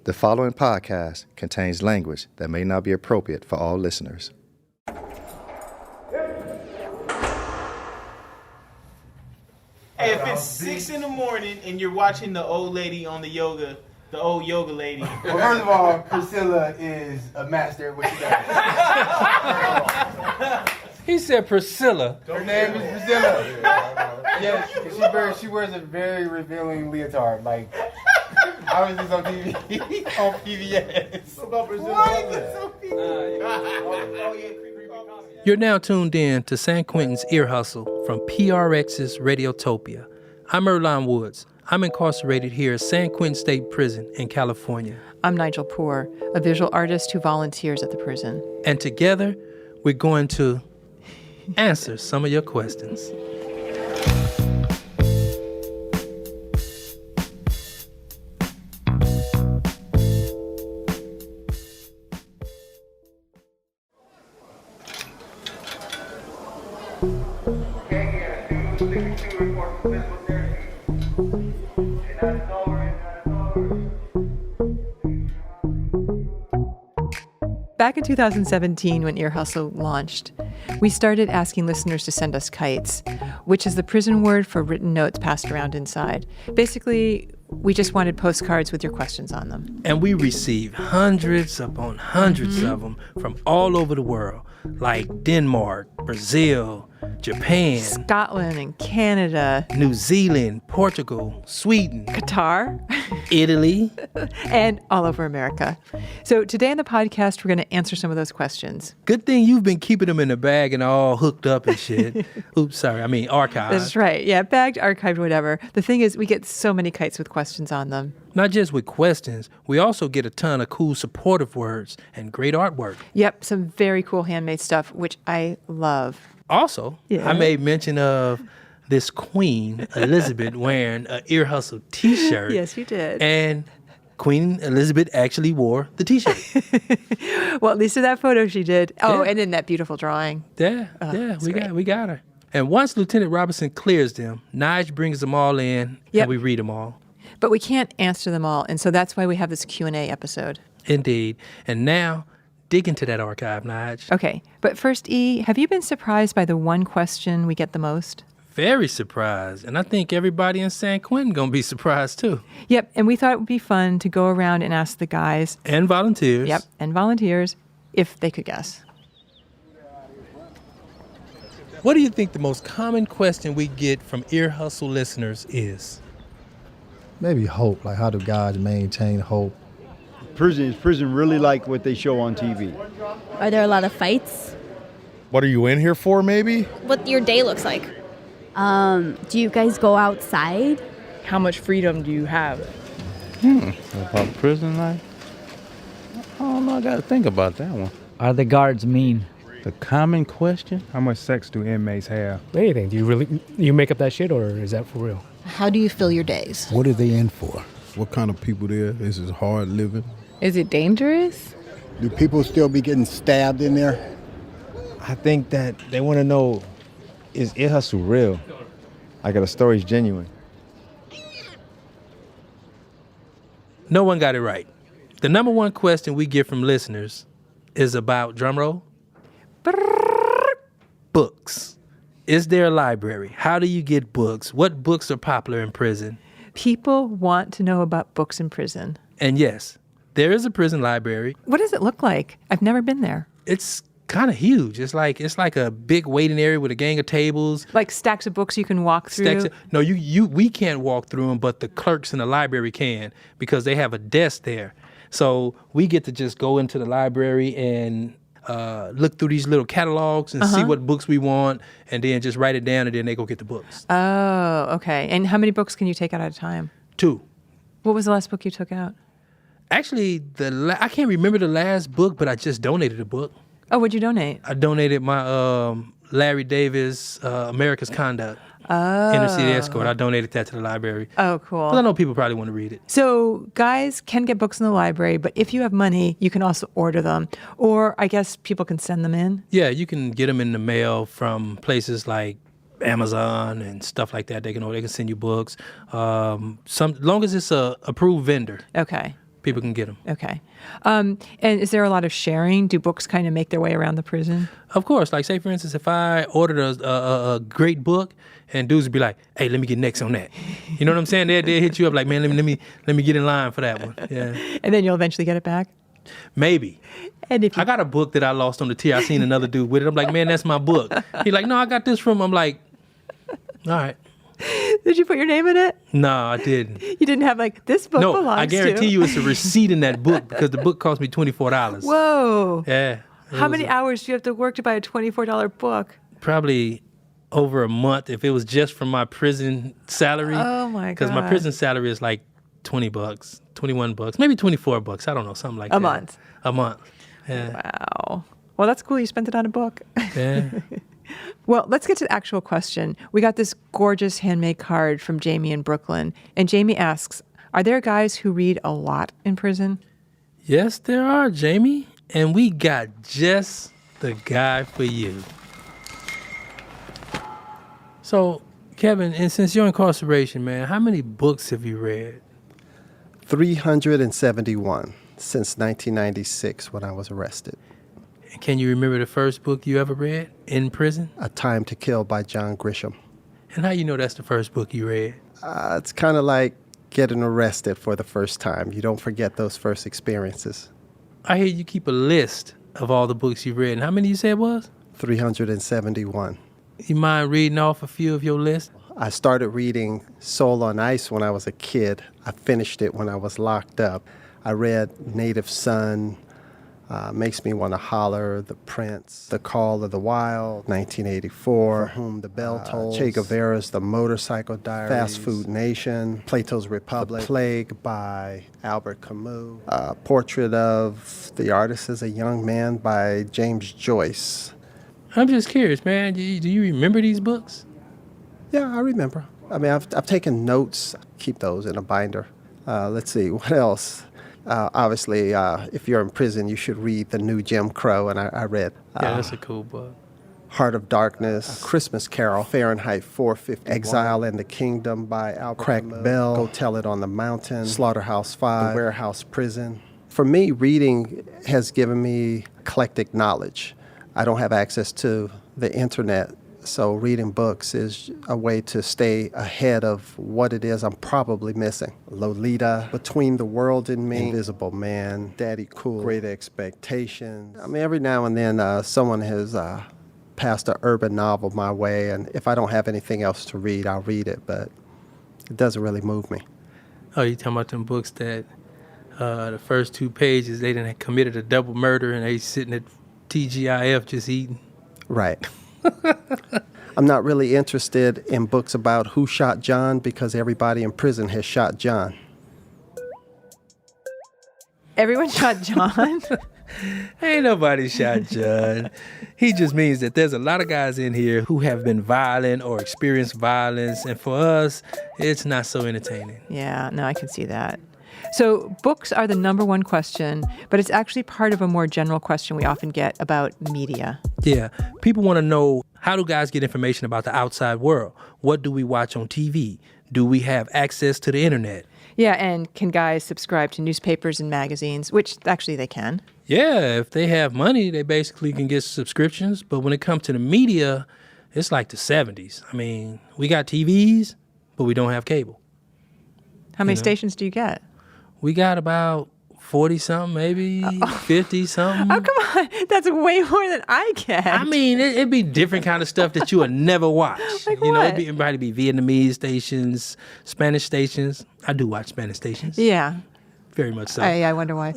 The following podcast contains language that may not be appropriate for all listeners. Hey, if it's 6 in the morning and you're watching the old lady on the old yoga lady. Well, first of all, Priscilla is a master at what she does. He said Priscilla. Her name is Priscilla. Yes, she wears a very revealing leotard. Like, I was just on TV, on PBS. What about Priscilla? You're now tuned in to San Quentin's Ear Hustle from PRX's Radiotopia. I'm Earlonne Woods. I'm incarcerated here at San Quentin State Prison in California. I'm Nigel Poor, a visual artist who volunteers at the prison. And together, we're going to answer some of your questions. Back in 2017, when Ear Hustle launched, we started asking listeners to send us kites, which is the prison word for written notes passed around inside. Basically, we just wanted postcards with your questions on them. And we received hundreds upon hundreds of them from all over the world, like Denmark, Brazil, Japan, Scotland and Canada, New Zealand, Portugal, Sweden, Qatar, Italy, and all over America. So today on the podcast, we're going to answer some of those questions. Good thing you've been keeping them in the bag and all hooked up and shit. Oops, sorry. I mean, archived. That's right. Yeah, bagged, archived, whatever. The thing is, we get so many kites with questions on them. Not just with questions, we also get a ton of cool supportive words and great artwork. Yep, some very cool handmade stuff, which I love. Also, Yeah. I made mention of this Queen Elizabeth wearing an Ear Hustle t-shirt. Yes, you did. And Queen Elizabeth actually wore the t-shirt. Well, at least in that photo she did. Oh, Yeah. and in that beautiful drawing. Yeah, we got her. And once Lieutenant Robinson clears them, Nige brings them all in Yep. and we read them all. But we can't answer them all, and so that's why we have this Q&A episode. Indeed. And now, dig into that archive, Nige. Okay, but first, E, have you been surprised by the one question we get the most? Very surprised. And I think everybody in San Quentin gonna be surprised too. Yep, and we thought it would be fun to go around and ask the guys, And volunteers. yep, and volunteers, if they could guess. What do you think the most common question we get from Ear Hustle listeners is? Maybe hope, like how do guys maintain hope? Is prison really like what they show on TV? Are there a lot of fights? What are you in here for, maybe? What your day looks like? Do you guys go outside? How much freedom do you have? About prison life? I don't know, I gotta think about that one. Are the guards mean? The common question? How much sex do inmates have? Anything. Do you make up that shit, or is that for real? How do you fill your days? What are they in for? What kind of people there? Is it hard living? Is it dangerous? Do people still be getting stabbed in there? I think that they want to know, is Ear Hustle real? Like, the story's genuine. No one got it right. The number one question we get from listeners is about, drumroll, books. Is there a library? How do you get books? What books are popular in prison? People want to know about books in prison. And yes, there is a prison library. What does it look like? I've never been there. It's kind of huge. It's like a big waiting area with a gang of tables. Like stacks of books you can walk through? No, we can't walk through them, but the clerks in the library can because they have a desk there. So we get to just go into the library and look through these little catalogs and see what books we want, and then just write it down, and then they go get the books. Oh, okay. And how many books can you take out at a time? 2. What was the last book you took out? Actually, I can't remember the last book, but I just donated a book. Oh, what'd you donate? I donated my Larry Davis, America's Conduct. Inner City Escort. I donated that to the library. Oh, cool. Because I know people probably want to read it. So guys can get books in the library, but if you have money, you can also order them. Or I guess people can send them in. Yeah, you can get them in the mail from places like Amazon and stuff like that. They can send you books. Long as it's a approved vendor. Okay. People can get them. Okay. And is there a lot of sharing? Do books kind of make their way around the prison? Of course. Like, say, for instance, if I ordered a great book and dudes would be like, hey, let me get next on that. You know what I'm saying? They'll hit you up like, man, let me get in line for that one. Yeah. And then you'll eventually get it back? Maybe. And if I got a book that I lost on the tier. I seen another dude with it. I'm like, man, that's my book. He's like, no, I got this from. I'm like, all right. Did you put your name in it? No, I didn't. You didn't have like, this book belongs to... No, I guarantee you it's a receipt in that book because the book cost me $24. Whoa. Yeah. How many hours do you have to work to buy a $24 book? Probably over a month if it was just from my prison salary. Oh my God. Because my prison salary is like $20, $21, maybe $24. I don't know, something like that. A month? A month. Yeah. Wow. Well, that's cool. You spent it on a book. Yeah. Well, let's get to the actual question. We got this gorgeous handmade card from Jamie in Brooklyn. And Jamie asks, are there guys who read a lot in prison? Yes, there are, Jamie. And we got just the guy for you. So, Kevin, and since your incarceration, man, how many books have you read? 371 since 1996 when I was arrested. Can you remember the first book you ever read in prison? A Time to Kill by John Grisham. And how you know that's the first book you read? It's kind of like getting arrested for the first time. You don't forget those first experiences. I hear you keep a list of all the books you read. And how many you said it was? 371. You mind reading off a few of your list? I started reading Soul on Ice when I was a kid. I finished it when I was locked up. I read Native Son, Makes Me Want to Holler, The Prince, The Call of the Wild, 1984, For Whom the Bell Tolls, Che Guevara's The Motorcycle Diaries, Fast Food Nation, Plato's Republic, The Plague by Albert Camus, Portrait of the Artist as a Young Man by James Joyce. I'm just curious, man. Do you remember these books? Yeah, I remember. I mean, I've taken notes. Keep those in a binder. Let's see, what else? Obviously, if you're in prison, you should read The New Jim Crow, and I read... yeah, that's a cool book. Heart of Darkness, Christmas Carol, Fahrenheit 451, Exile in the Kingdom by Albert Camus, Bell, Go Tell It on the Mountain, Slaughterhouse 5, The Warehouse Prison. For me, reading has given me eclectic knowledge. I don't have access to the internet, so reading books is a way to stay ahead of what it is I'm probably missing. Lolita, Between the World and Me, Invisible Man, Daddy Cool, Great Expectations. I mean, every now and then someone has passed an urban novel my way, and if I don't have anything else to read, I'll read it, but it doesn't really move me. Oh, you talking about them books that the first 2 pages, they done committed a double murder and they sitting at TGIF just eating? Right. I'm not really interested in books about who shot John because everybody in prison has shot John. Everyone shot John? Ain't nobody shot John. He just means that there's a lot of guys in here who have been violent or experienced violence, and for us, it's not so entertaining. Yeah, no, I can see that. So books are the number one question, but it's actually part of a more general question we often get about media. Yeah, people want to know, how do guys get information about the outside world? What do we watch on TV? Do we have access to the internet? Yeah, and can guys subscribe to newspapers and magazines, which actually they can? Yeah, if they have money, they basically can get subscriptions. But when it comes to the media, it's like the 70s. I mean, we got TVs, but we don't have cable. How many stations do you get? We got about 40-something, maybe 50-something. Oh, come on. That's way more than I get. I mean, it'd be different kind of stuff that you would never watch. Like you know, what? it'd probably be Vietnamese stations, Spanish stations. I do watch Spanish stations. Yeah. Very much so. I wonder why.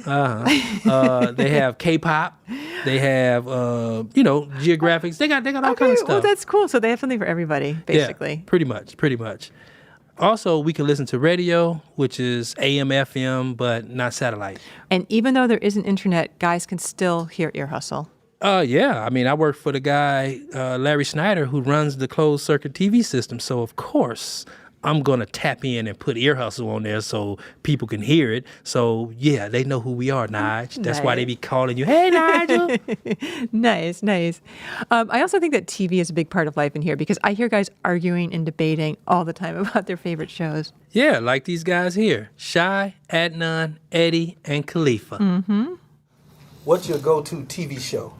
They have K-pop. They have, geographics. They got all kinds of stuff. Well, that's cool. So they have something for everybody, basically. Yeah, pretty much. Also, we can listen to radio, which is AM, FM, but not satellite. And even though there isn't internet, guys can still hear Ear Hustle. Yeah. I mean, I work for the guy, Larry Snyder, who runs the closed circuit TV system. So, of course, I'm going to tap in and put Ear Hustle on there so people can hear it. So, yeah, they know who we are, Nige. That's why they be calling you, hey, Nigel. Nice. I also think that TV is a big part of life in here because I hear guys arguing and debating all the time about their favorite shows. Yeah, like these guys here, Shy, Adnan, Eddie, and Khalifa. Mm-hmm. What's your go-to TV show?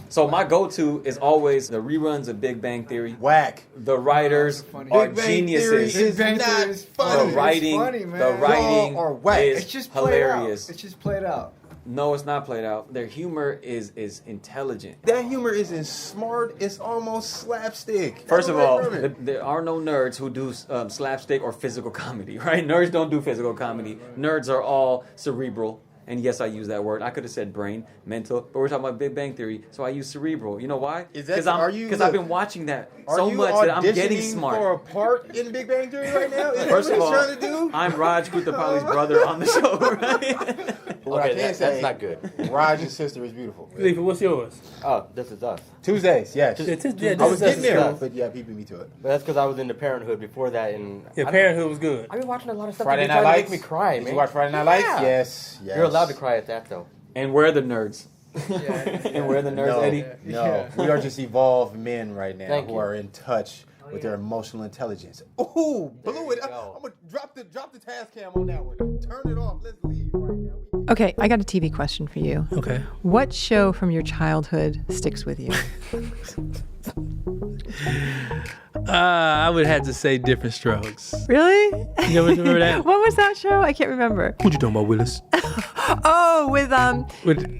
So my go-to is always the reruns of Big Bang Theory. Whack. The writers are Big Bang geniuses. Theory is not funny. The writing, It's funny, man. the writing Or whack. is It's just played out. hilarious. It's just played out. No, it's not played out. Their humor is intelligent. That humor isn't smart. It's almost slapstick. First of all, there are no nerds who do slapstick or physical comedy, right? Nerds don't do physical comedy. Nerds are all cerebral. And yes, I use that word. I could have said brain, mental, but we're talking about Big Bang Theory, so I use cerebral. You know why? Because I've been watching that so much that I'm getting smart. For a part in Big Bang Theory right now? Is First that of what all, he's trying to do? I'm Raj Kutapalli's brother on the show, right? What I can say, that's not good. Raj's sister is beautiful. Khalifa, what's yours? Oh, This Is Us. Tuesdays, yes. I was getting there, but yeah, he beat me to it. But that's because I was into Parenthood before that, and Parenthood was good. I've been watching a lot of stuff. Friday that Night try to Lights? make me cry, man. Did you watch Friday Night Lights? Yeah. Yes. You're allowed to cry at that, though. And we're the nerds. And we're the nerds, Eddie. No, we are just evolved men right now Thank who you. are in touch with their emotional intelligence. Ooh, blew it. I'm gonna drop the task cam on that one. Turn it off. Let's leave right now. Okay, I got a TV question for you. Okay. What show from your childhood sticks with you? I would have to say Different Strokes. Really? You remember that? What was that show? I can't remember. What you talking about, Willis? Oh, with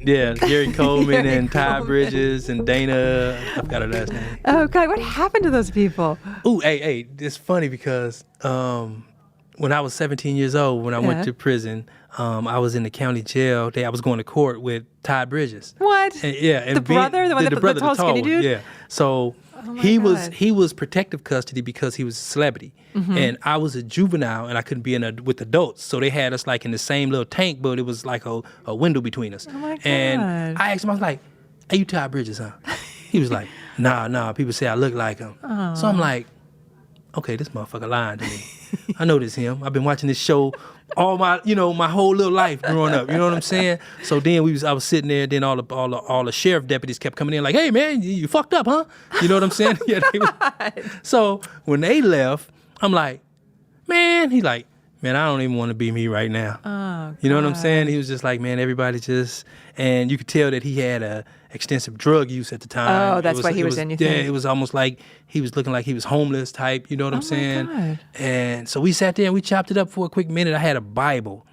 Gary Coleman Gary and Ty Coleman. Bridges and Dana. I forgot her last name. Oh God, what happened to those people? Ooh, hey, it's funny because when I was 17 years old, when I went to prison, I was in the county jail. I was going to court with Ty Bridges. What? And The brother? The one that- the tall, skinny dude? Yeah. So he was protective custody because he was a celebrity. Mhm. And I was a juvenile and I couldn't be with adults. So they had us like in the same little tank, but it was like a window between us. Oh my God. And I asked him, I was like, hey, you Ty Bridges, huh? He was like, nah, people say I look like him. Aw. So I'm like, okay, this motherfucker lying to me. I know this him. I've been watching this show all my whole little life growing up. You know what I'm saying? So then I was sitting there. Then all the sheriff deputies kept coming in like, "Hey man, you fucked up, huh?" You know what I'm saying? Yeah. So when they left, I'm like, man. He's like, man, I don't even want to be me right now. Oh, you know what I'm saying? He was just like, man, everybody just, and you could tell that he had a extensive drug use at the time. Oh, that's why he was in, you Yeah, think? it was almost like he was looking like he was homeless type. You know what I'm saying? God. And so we sat there and we chopped it up for a quick minute. I had a Bible,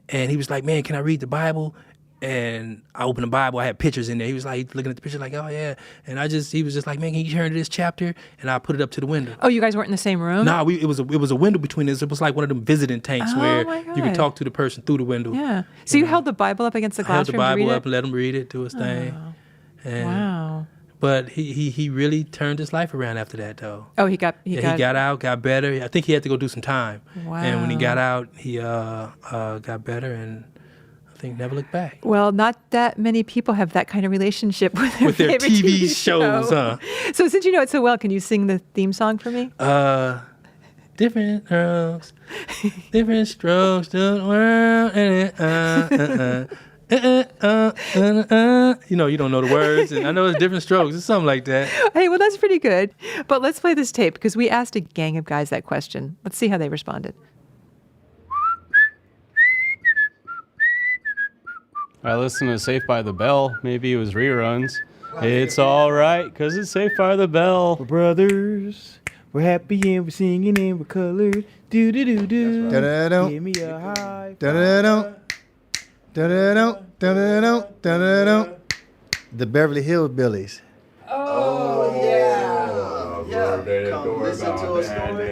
and he was like, man, can I read the Bible? And I opened the Bible. I had pictures in there. He was like looking at the picture like, oh yeah. And he was just like, man, can you turn to this chapter? And I put it up to the window. Oh, you guys weren't in the same room? No, it was a window between us. It was like one of them visiting tanks Oh, where my you could God. talk to the person through the window. Yeah. So you held the Bible up against the I held glass the room to Bible read up and let him read it, do his thing. And, Wow. But he really turned his life around after that though. Oh, he got out, got better. I think he had to go do some time. Wow. And when he got out, he got better and I think never looked back. Well, not that many people have that kind of relationship with their, favorite TV shows, show. huh? So since you know it so well, can you sing the theme song for me? Different strokes, different strokes to the world. You know, you don't know the words, and I know it's different strokes. It's something like that. Hey, well, that's pretty good. But let's play this tape because we asked a gang of guys that question. Let's see how they responded. I listened to Safe by the Bell. Maybe it was reruns. It's all right, because it's Safe by the Bell. We're brothers. We're happy and we're singing and we're colored. Do do do do. Da-da-dum. Give me a high. Da-da-dum. Da-da-dum. Da-da-dum. Da-da-dum. The Beverly Hills Billies. Oh, yeah. Come listen to a story.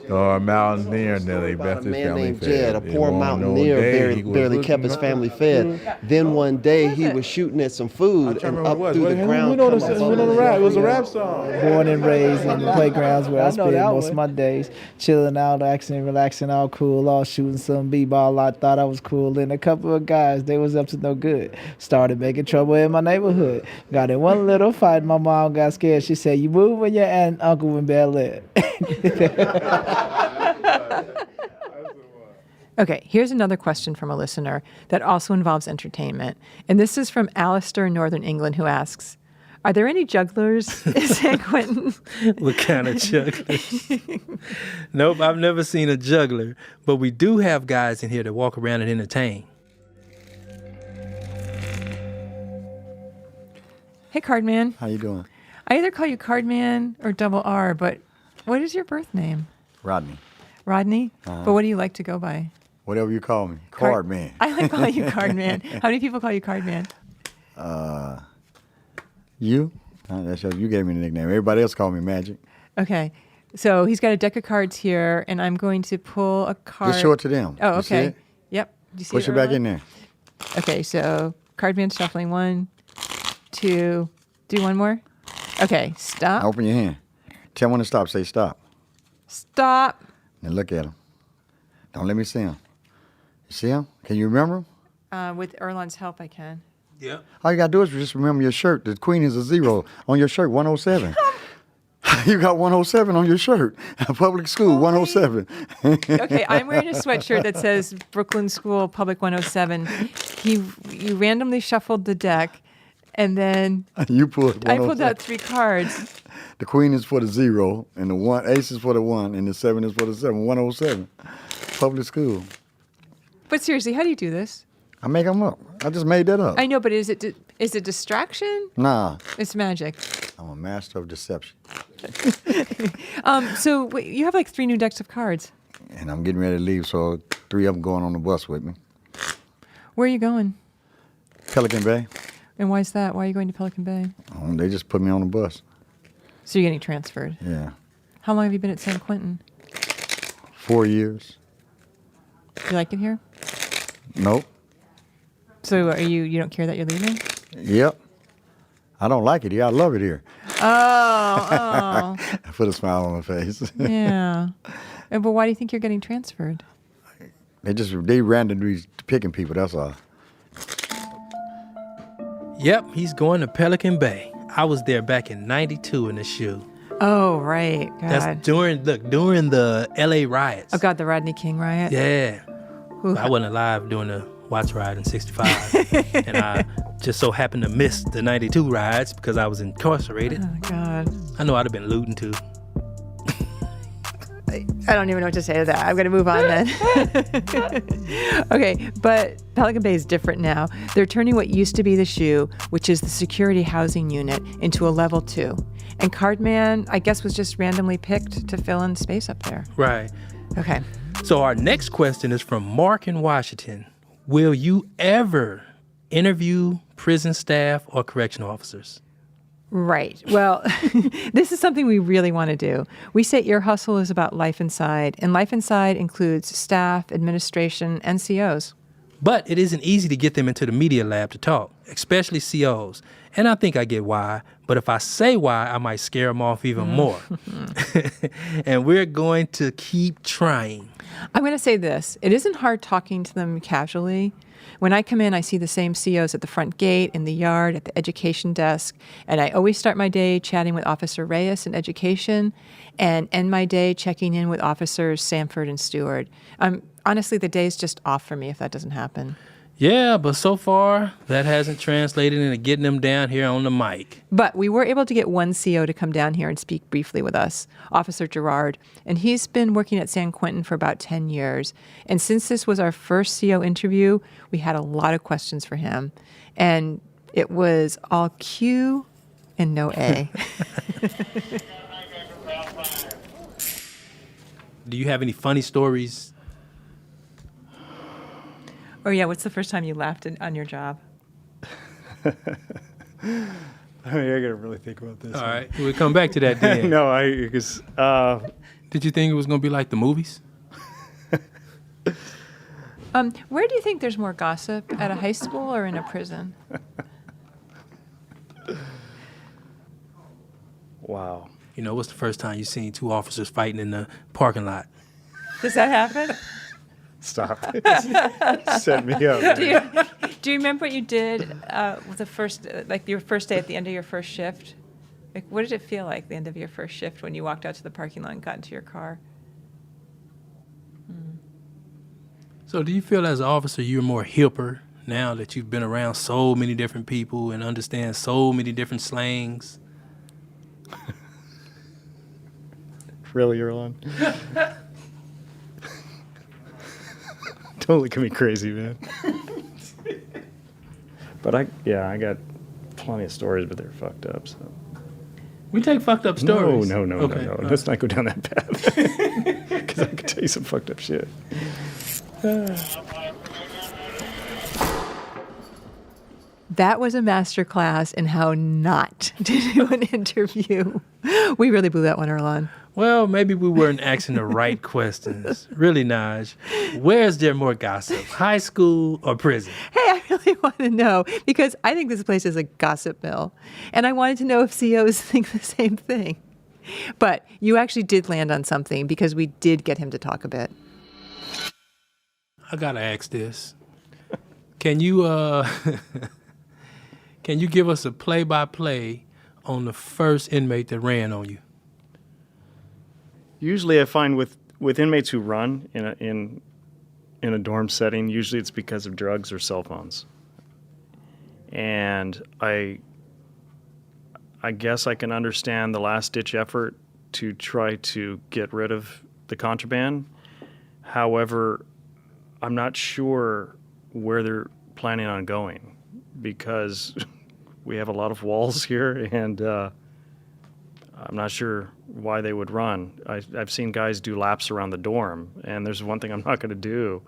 Or a mountaineer nearly left his Man family named fed. Jed, a They poor won't know mountaineer, day he was barely looking kept his up. family fed. Then one day he was shooting at some food, and up through the ground. We know the rap. It was a rap song. Born and raised in the playgrounds where I spent most of my days, chilling out, acting, relaxing, all cool, all shooting some b-ball. I thought I was cool. And a couple of guys, they was up to no good. Started making trouble in my neighborhood. Got in one little fight. My mom got scared. She said, "You move when your aunt and uncle in Bel Air." Okay, here's another question from a listener that also involves entertainment. And this is from Alistair in Northern England, who asks, are there any jugglers in San Quentin? What kind of jugglers? Nope, I've never seen a juggler. But we do have guys in here that walk around and entertain. Hey, Cardman. How you doing? I either call you Cardman or Double R, but what is your birth name? Rodney. Rodney? Uh-huh. But what do you like to go by? Whatever you call me. Card man. I like calling you Cardman. How many people call you Cardman? You? You gave me the nickname. Everybody else called me Magic. Okay. So he's got a deck of cards here, and I'm going to pull a card. Just show it to them. Oh, You see okay. it? Yep. Do you see Push it it back Earlonne? in there. Okay, so Cardman shuffling 1, 2, do one more. Okay, stop. Open your hand. Tell when to stop. Say stop. Stop. Now look at him. Don't let me see him. You see him? Can you remember him? With Earlonne's help, I can. Yeah. All you got to do is just remember your shirt. The queen is a 0 on your shirt, 107. You got 107 on your shirt. Public school, 107. Okay, I'm wearing a sweatshirt that says Brooklyn School Public 107. You randomly shuffled the deck, and then You pulled I 107. pulled out 3 cards. The queen is for the 0, and the ace is for the 1, and the 7 is for the 7. 107. Public school. But seriously, how do you do this? I make them up. I just made that up. I know, but is it distraction? Nah, It's magic. I'm a master of deception. So wait, you have like 3 new decks of cards. And I'm getting ready to leave, so 3 of them going on the bus with me. Where are you going? Pelican Bay. And why is that? Why are you going to Pelican Bay? They just put me on the bus. So you're getting transferred. Yeah. How long have you been at San Quentin? 4 years. You like it here? Nope. So you don't care that you're leaving? Yep. I don't like it here. I love it here. Oh. I put a smile on my face. Yeah. But why do you think you're getting transferred? They randomly picking people, that's all. Yep, he's going to Pelican Bay. I was there back in '92 in the shoe. Oh, right. God. That's during the LA riots. Oh, God, the Rodney King riot? Yeah. Ooh. I wasn't alive during the Watts riot in '65. And I just so happened to miss the '92 riots because I was incarcerated. Oh, God. I know I'd have been looting too. I don't even know what to say to that. I'm going to move on then. Okay, but Pelican Bay is different now. They're turning what used to be the shoe, which is the security housing unit, into a level 2. And Cardman, I guess, was just randomly picked to fill in space up there. Right. Okay. So our next question is from Mark in Washington. Will you ever interview prison staff or correctional officers? Right. Well, this is something we really want to do. We say Ear Hustle is about life inside, and life inside includes staff, administration, and COs. But it isn't easy to get them into the media lab to talk, especially COs. And I think I get why, but if I say why, I might scare them off even more. And we're going to keep trying. I'm going to say this. It isn't hard talking to them casually. When I come in, I see the same COs at the front gate, in the yard, at the education desk, and I always start my day chatting with Officer Reyes in education and end my day checking in with Officers Sanford and Stewart. Honestly, the day's just off for me if that doesn't happen. Yeah, but so far, that hasn't translated into getting them down here on the mic. But we were able to get one CO to come down here and speak briefly with us, Officer Girard, and he's been working at San Quentin for about 10 years. And since this was our first CO interview, we had a lot of questions for him. And it was all Q and no A. Do you have any funny stories? Oh, yeah, what's the first time you laughed on your job? I mean, I gotta really think about this. All right, we'll come back to that then. No, because did you think it was gonna be like the movies? Where do you think there's more gossip, at a high school or in a prison? Wow. You know, what's the first time you seen 2 officers fighting in the parking lot? Does that happen? Stop. Set me up. Do you remember what you did with the first, your first day at the end of your first shift? Like, what did it feel like the end of your first shift when you walked out to the parking lot and got into your car? So do you feel as an officer you're more hipper now that you've been around so many different people and understand so many different slangs? Really, Earlonne? Don't look at me crazy, man. But I got plenty of stories, but they're fucked up. So We take fucked up stories. No. Okay. Let's not go down that path. Because I can tell you some fucked up shit. That was a masterclass in how not to do an interview. We really blew that one, Earlonne. Well, maybe we weren't asking the right questions. Really, Nige, where's there more gossip, high school or prison? Hey, I really want to know because I think this place is a gossip mill. And I wanted to know if COs think the same thing. But you actually did land on something because we did get him to talk a bit. I gotta ask this. Can you can you give us a play-by-play on the first inmate that ran on you? Usually I find with inmates who run in a dorm setting, usually it's because of drugs or cell phones. And I guess I can understand the last-ditch effort to try to get rid of the contraband. However, I'm not sure where they're planning on going because we have a lot of walls here, and I'm not sure why they would run. I've seen guys do laps around the dorm, and there's one thing I'm not going to do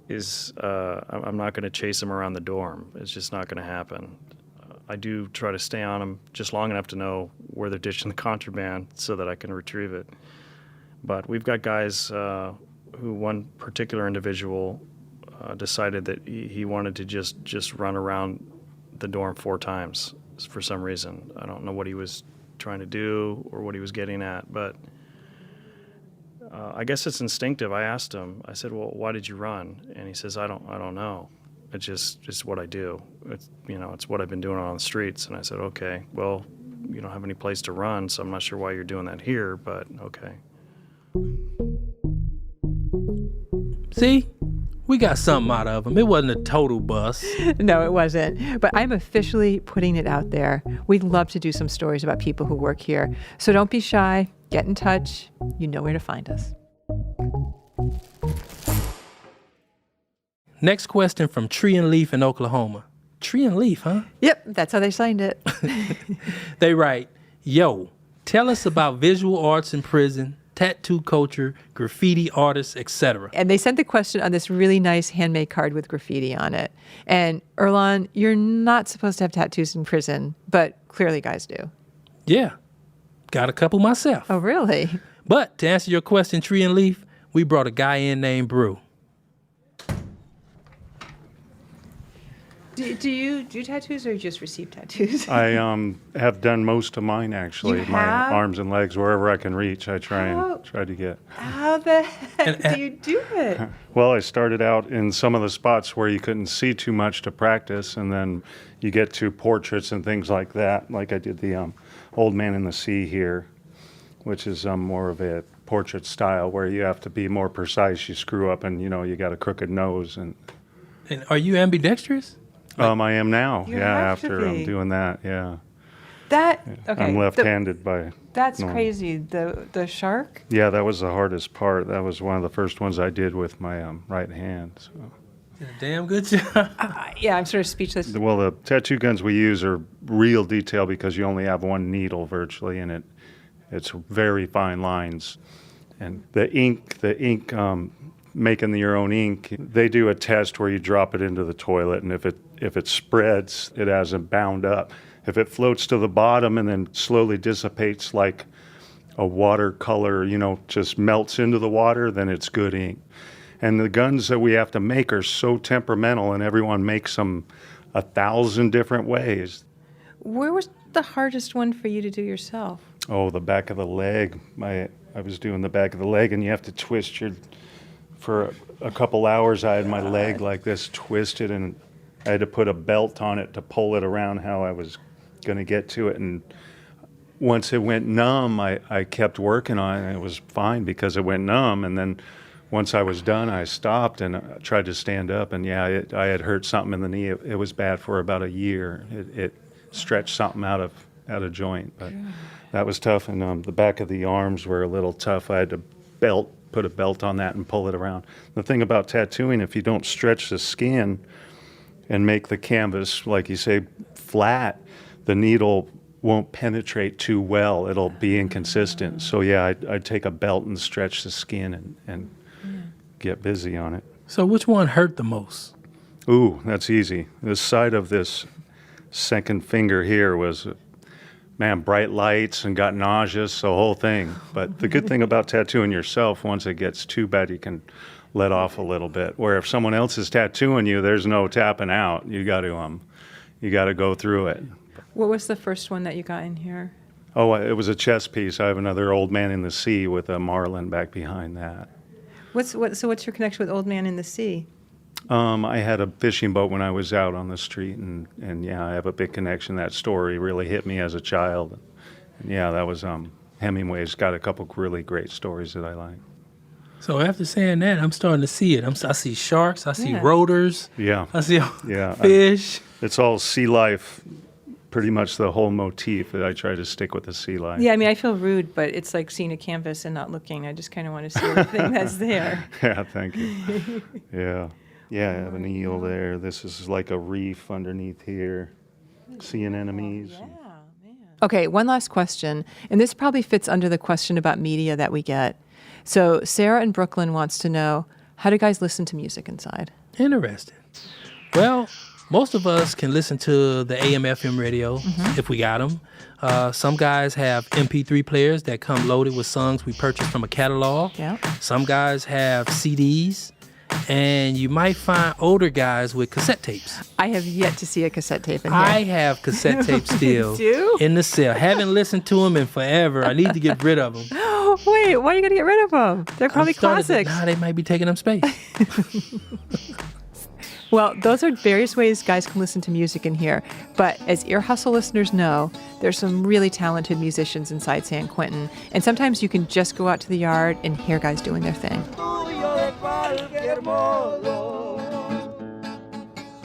is I'm not going to chase them around the dorm. It's just not going to happen. I do try to stay on them just long enough to know where they're ditching the contraband so that I can retrieve it. But we've got guys who one particular individual decided that he wanted to just run around the dorm 4 times for some reason. I don't know what he was trying to do or what he was getting at, but I guess it's instinctive. I asked him, I said, well, why did you run? And he says, I don't know. It's what I do. It's what I've been doing on the streets. And I said, okay, well, you don't have any place to run, so I'm not sure why you're doing that here, but okay. See? We got something out of him. It wasn't a total bust. No, it wasn't. But I'm officially putting it out there. We'd love to do some stories about people who work here. So don't be shy. Get in touch. You know where to find us. Next question from Tree and Leaf in Oklahoma. Tree and Leaf, huh? Yep, that's how they signed it. They write, yo, tell us about visual arts in prison, tattoo culture, graffiti artists, etc. And they sent the question on this really nice handmade card with graffiti on it. And Earlonne, you're not supposed to have tattoos in prison, but clearly guys do. Yeah, got a couple myself. Oh, really? But to answer your question, Tree and Leaf, we brought a guy in named Brew. Do you do tattoos or you just receive tattoos? I have done most of mine, actually. You My have? arms and legs, wherever I can reach, I try to get. How the heck do you do it? Well, I started out in some of the spots where you couldn't see too much to practice, and then you get to portraits and things like that. Like I did the Old Man in the Sea here, which is more of a portrait style where you have to be more precise. You screw up and, you got a crooked nose. And are you ambidextrous? I am now. You Yeah, have to after be. doing that, yeah. Okay. I'm left-handed by. That's normal. crazy. The shark? Yeah, that was the hardest part. That was one of the first ones I did with my right hand. So. Did a damn good job. Yeah, I'm sort of speechless. Well, the tattoo guns we use are real detail because you only have one needle virtually, and it's very fine lines. And the ink, making your own ink, they do a test where you drop it into the toilet, and if it spreads, it hasn't bound up. If it floats to the bottom and then slowly dissipates like a watercolor, just melts into the water, then it's good ink. And the guns that we have to make are so temperamental, and everyone makes them 1,000 different ways. Where was the hardest one for you to do yourself? Oh, the back of the leg. I was doing the back of the leg, and you have to twist for a couple hours. I had my leg like this twisted, and I had to put a belt on it to pull it around how I was going to get to it. And once it went numb, I kept working on it, and it was fine because it went numb. And then once I was done, I stopped and tried to stand up, and yeah, I had hurt something in the knee. It was bad for about a year. It stretched something out of joint, but that was tough. And the back of the arms were a little tough. I had to put a belt on that and pull it around. The thing about tattooing, if you don't stretch the skin and make the canvas, like you say, flat, the needle won't penetrate too well. It'll be inconsistent. So yeah, I'd take a belt and stretch the skin and get busy on it. So which one hurt the most? Ooh, that's easy. The side of this second finger here was, man, bright lights and got nauseous, the whole thing. But the good thing about tattooing yourself, once it gets too bad, you can let off a little bit. Where if someone else is tattooing you, there's no tapping out. You got to go through it. What was the first one that you got in here? Oh, it was a chess piece. I have another Old Man in the Sea with a marlin back behind that. So what's your connection with Old Man in the Sea? I had a fishing boat when I was out on the street, and yeah, I have a big connection. That story really hit me as a child. And yeah, that was Hemingway's got a couple really great stories that I like. So after saying that, I'm starting to see it. I see sharks. I see rotors. Yeah. I see fish. It's all sea life, pretty much the whole motif. I try to stick with the sea life. Yeah, I mean, I feel rude, but it's like seeing a canvas and not looking. I just kind of want to see everything that's there. Yeah, thank you. Yeah. Yeah, I have an eel there. This is like a reef underneath here. Sea anemones. Okay, one last question, and this probably fits under the question about media that we get. So Sarah in Brooklyn wants to know, how do guys listen to music inside? Interesting. Well, most of us can listen to the AM/FM radio if we got them. Some guys have MP3 players that come loaded with songs we purchased from a catalog. Yeah. Some guys have CDs. And you might find older guys with cassette tapes. I have yet to see a cassette tape in here. I have cassette tapes still in the cell. Haven't listened to them in forever. I need to get rid of them. Wait, why are you going to get rid of them? They're probably classics. Nah, they might be taking up space. Well, those are various ways guys can listen to music in here. But as Ear Hustle listeners know, there's some really talented musicians inside San Quentin. And sometimes you can just go out to the yard and hear guys doing their thing.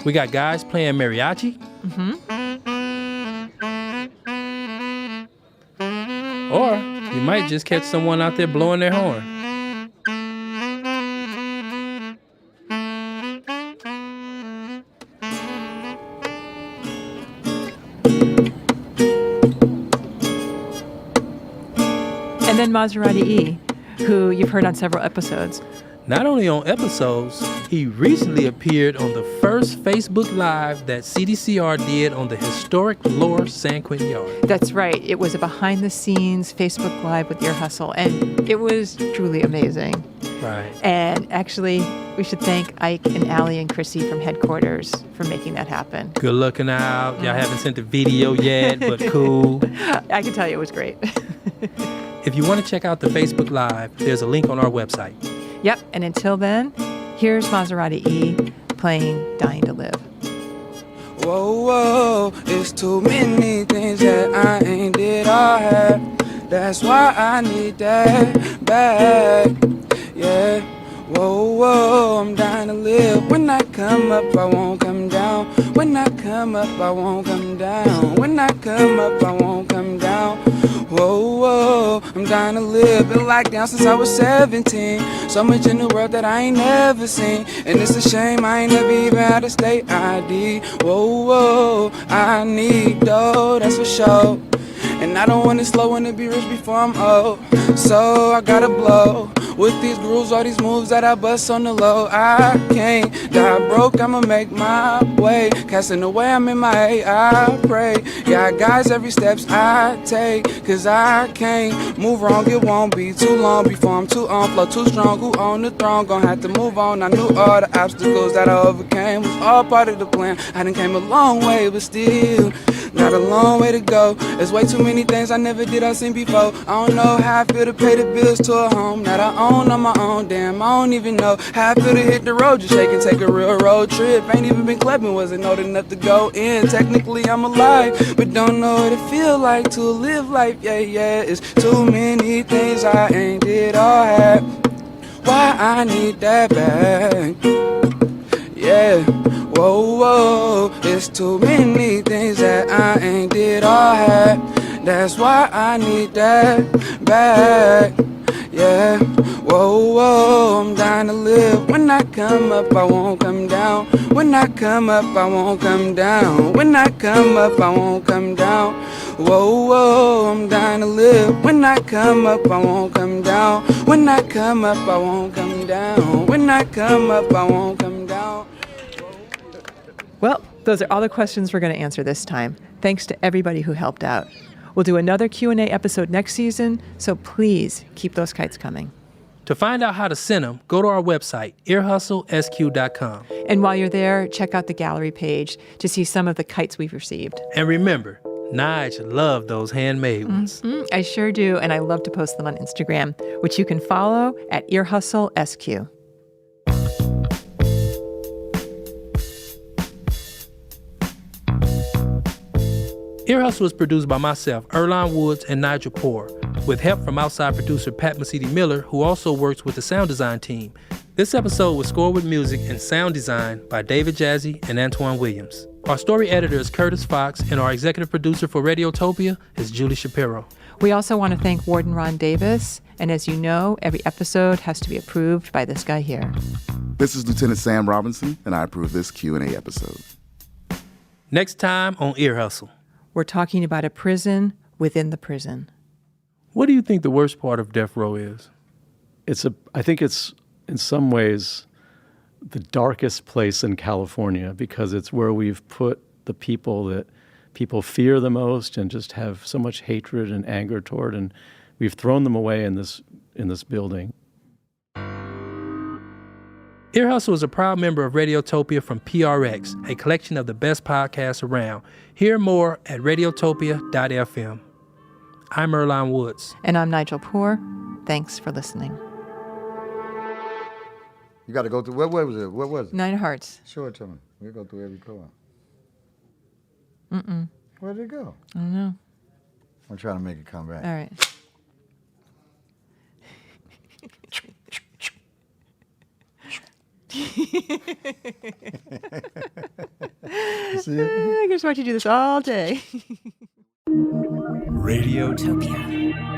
We got guys playing mariachi. Or you might just catch someone out there blowing their horn. And then Maserati E, who you've heard on several episodes. Not only on episodes, he recently appeared on the first Facebook Live that CDCR did on the historic Lower San Quentin Yard. That's right. It was a behind-the-scenes Facebook Live with Ear Hustle, and it was truly amazing. Right. And actually, we should thank Ike and Allie and Chrissy from headquarters for making that happen. Good looking out. Y'all haven't sent the video yet, but cool. I can tell you it was great. If you want to check out the Facebook Live, there's a link on our website. Yep, and until then, here's Maserati E playing Dying to Live. Whoa, whoa, it's too many things that I ain't did or had. That's why I need that back, yeah. Whoa, whoa, I'm dying to live. When I come up, I won't come down. When I come up, I won't come down. When I come up, I won't come down. Whoa, whoa, I'm dying to live. Been locked down since I was 17. So much in the world that I ain't never seen. And it's a shame I ain't never even had a state ID. Whoa, whoa, I need dough, that's for sure. And I don't want to slow, want to be rich before I'm old. So I gotta blow with these grooves, all these moves that I bust on the low. I can't die broke, I'ma make my way. Casting away, I'm in my hay, I pray. Yeah, I guys every steps I take. Cause I can't move wrong, it won't be too long before I'm too on. Flow too strong, who on the throne? Gonna have to move on. I knew all the obstacles that I overcame was all part of the plan. I done came a long way, but still got a long way to go. There's way too many things I never did or seen before. I don't know how I feel to pay the bills to a home that I own on my own. Damn, I don't even know how I feel to hit the road, just shake and take a real road trip. Ain't even been clubbing, wasn't old enough to go in. Technically I'm alive, but don't know what it feel like to live life. Yeah, yeah, it's too many things I ain't did or had. why I need that bag. Yeah, whoa, whoa, it's too many things that I ain't did or had. That's why I need that bag. Yeah, whoa, whoa, I'm dying to live. When I come up, I won't come down. When I come up, I won't come down. When I come up, I won't come down. Whoa, whoa, I'm dying to live. When I come up, I won't come down. When I come up, I won't come down. When I come up, I won't come down. Well, those are all the questions we're going to answer this time. Thanks to everybody who helped out. We'll do another Q&A episode next season, so please keep those kites coming. To find out how to send them, go to our website, earhustlesq.com. And while you're there, check out the gallery page to see some of the kites we've received. And remember, Nigel loved those handmade ones. I sure do, and I love to post them on Instagram, which you can follow at earhustlesq. Ear Hustle is produced by myself, Earlonne Woods, and Nigel Poor, with help from outside producer Pat Mesiti-Miller, who also works with the sound design team. This episode was scored with music and sound design by David Jazzy and Antwan Williams. Our story editor is Curtis Fox, and our executive producer for Radiotopia is Julie Shapiro. We also want to thank Warden Ron Davis, and as you know, every episode has to be approved by this guy here. This is Lieutenant Sam Robinson, and I approve this Q&A episode. Next time on Ear Hustle. We're talking about a prison within the prison. What do you think the worst part of death row is? I think it's in some ways the darkest place in California, because it's where we've put the people that people fear the most and just have so much hatred and anger toward, and we've thrown them away in this building. Ear Hustle is a proud member of Radiotopia from PRX, a collection of the best podcasts around. Hear more at radiotopia.fm. I'm Earlonne Woods. And I'm Nigel Poor. Thanks for listening. You got to go through, what was it? What was it? 9 Hearts. Show it to me. We'll go through every chord. Mm-mm. Where did it go? I don't know. I'm trying to make it come back. All right. See it? I can just watch you do this all day. Radiotopia.